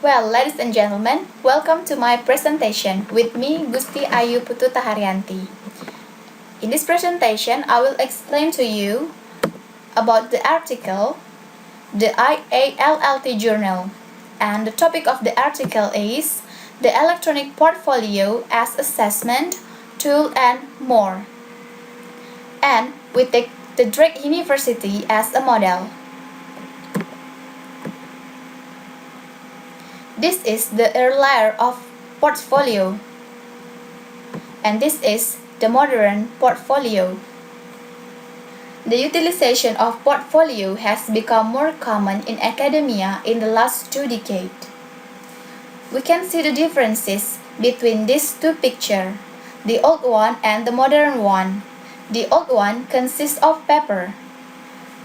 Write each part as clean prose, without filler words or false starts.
Well, ladies and gentlemen, welcome to my presentation with me, Gusti Ayu Putu Taharyanti. In this presentation, I will explain to you about the article, the IALLT journal, and the topic of the article is the electronic portfolio as assessment, tool and more. And we take the Drake University as a model. This is the earlier of portfolio, and this is the modern portfolio. The utilization of portfolio has become more common in academia in the last 2 decades. We can see the differences between these two pictures, the old one and the modern one. The old one consists of paper,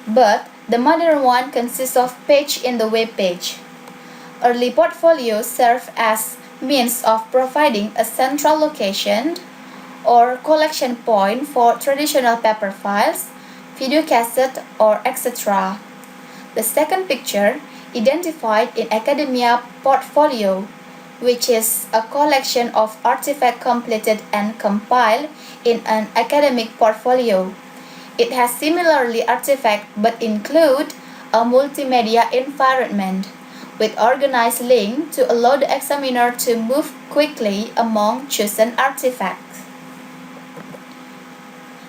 but the modern one consists of page in the web page. Early portfolios serve as means of providing a central location or collection point for traditional paper files, video cassette, or etc. The second picture identified in academia portfolio, which is a collection of artifacts completed and compiled in an academic portfolio. It has similarly artifacts but include a multimedia environment with organized links to allow the examiner to move quickly among chosen artifacts.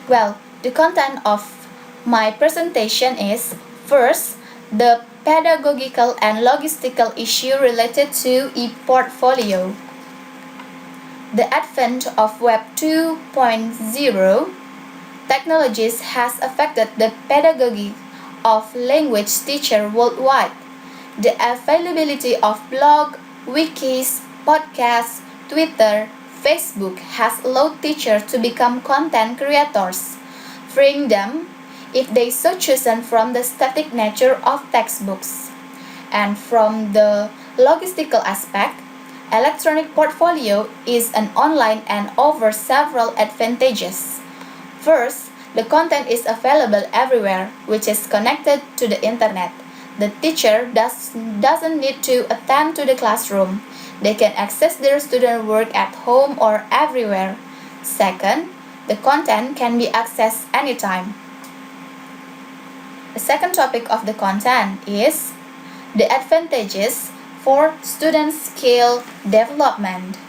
Well, the content of my presentation is, first, the pedagogical and logistical issue related to e-portfolio. The advent of Web 2.0 technologies has affected the pedagogy of language teachers worldwide. The availability of blog, wikis, podcasts, Twitter, Facebook has allowed teachers to become content creators, freeing them, if they so choose, from the static nature of textbooks. And from the logistical aspect, electronic portfolio is an online and offers several advantages. First, the content is available everywhere, which is connected to the internet. The teacher doesn't need to attend to the classroom. They can access their student work at home or everywhere. Second, the content can be accessed anytime. The second topic of the content is the advantages for student skill development.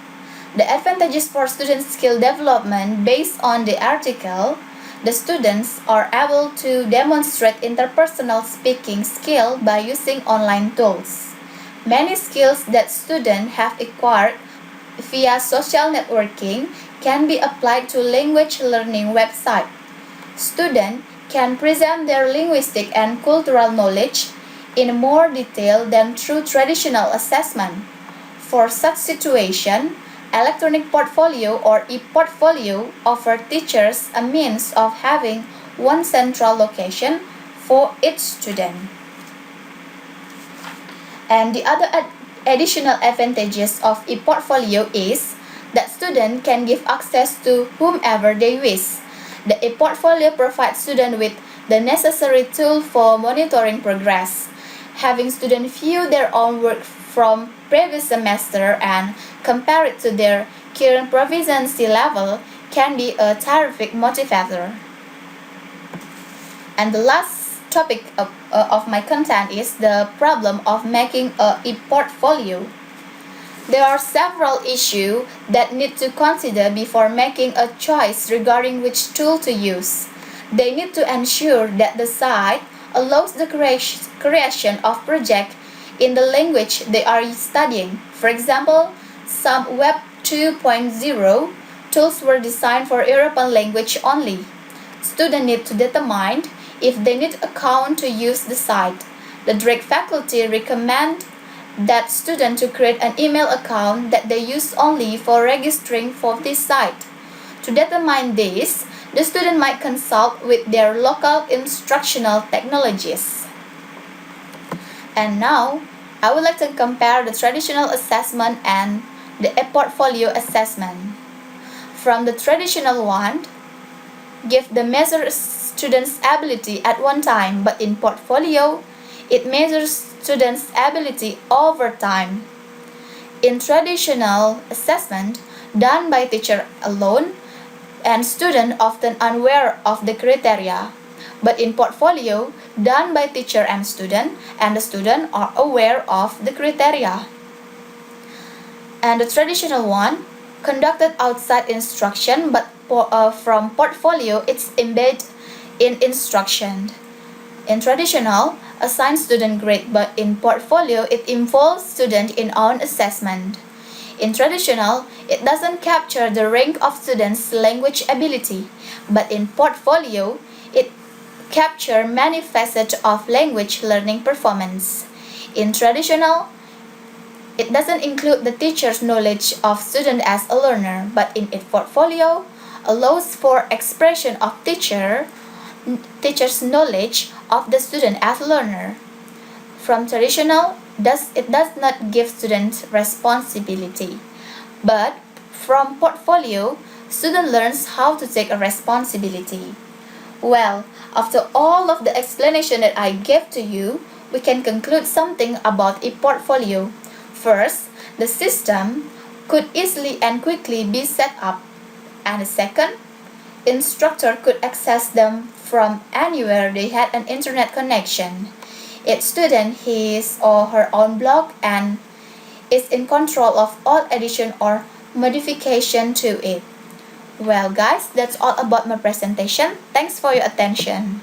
The advantages for student skill development based on the article, the students are able to demonstrate interpersonal speaking skill by using online tools. Many skills that students have acquired via social networking can be applied to language learning websites. Students can present their linguistic and cultural knowledge in more detail than through traditional assessment. For such situation, electronic portfolio or e-portfolio offer teachers a means of having one central location for each student. And the other additional advantages of e-portfolio is that students can give access to whomever they wish. The e-portfolio provides students with the necessary tool for monitoring progress. Having students view their own work from previous semester and compare it to their current proficiency level can be a terrific motivator. And the last topic of my content is the problem of making a e-portfolio. There are several issues that need to consider before making a choice regarding which tool to use. They need to ensure that the site allows the creation of projects in the language they are studying. For example, some Web 2.0 tools were designed for European language only. Students need to determine if they need account to use the site. The Drake faculty recommend that students to create an email account that they use only for registering for this site. To determine this, the student might consult with their local instructional technologies. And now, I would like to compare the traditional assessment and the e-portfolio assessment. From the traditional one, give the measure students' ability at one time, but in portfolio, it measures students' ability over time. In traditional assessment, done by teacher alone, and student often unaware of the criteria. But in portfolio, done by teacher and the student are aware of the criteria. And the traditional one, conducted outside instruction, but from portfolio, it's embedded in instruction. In traditional, assign student grade, but in portfolio, it involves student in own assessment. In traditional, it doesn't capture the rank of students' language ability, but in portfolio, it captures many facets of language learning performance. In traditional, it doesn't include the teacher's knowledge of student as a learner, but in its portfolio, allows for expression of teacher's knowledge of the student as a learner. From traditional, it does not give students responsibility, but from portfolio, student learns how to take a responsibility. Well, after all of the explanation that I gave to you, we can conclude something about a portfolio. First, the system could easily and quickly be set up, and second, instructor could access them from anywhere they had an internet connection. Each student his or her own blog and is in control of all addition or modification to it. Well guys, that's all about my presentation. Thanks for your attention.